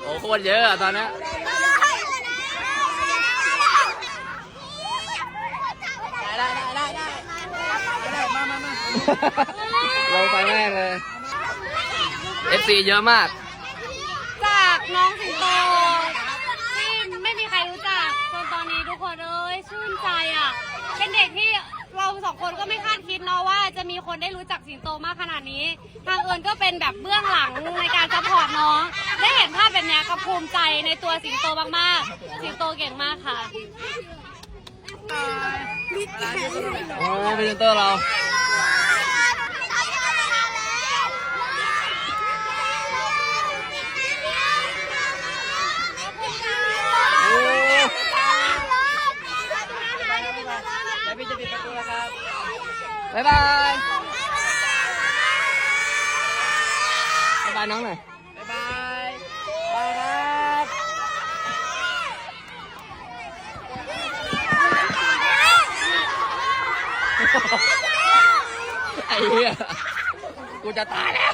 โอ้โคตรเยอะอะตอนนี้ได้มาลงไปแม่งเลย FC เยอะมากจากน้องสิงโตที่ไม่มีใครรู้จักจนตอนนี้ทุกคนชื่นใจอ่ะเป็นเด็กที่เราสองคนก็ไม่คาดคิดเนาะว่าจะมีคนได้รู้จักสิงโตมากขนาดนี้ทางเอิญก็เป็นแบบเบื้องหลังในการซัพพอร์ตน้องได้เห็นภาพแบบนี้ก็ภูมิใจในตัวสิงโตมากๆสิงโตเก่งมากค่ะโอ้พรีเซนเตอร์เราพี่จะปิดประตูแล้วครับบ๊ายบายบ๊ายบายน้องหน่อยบ๊ายบายบายครับไอ้เหี้ยกูจะตายแล้ว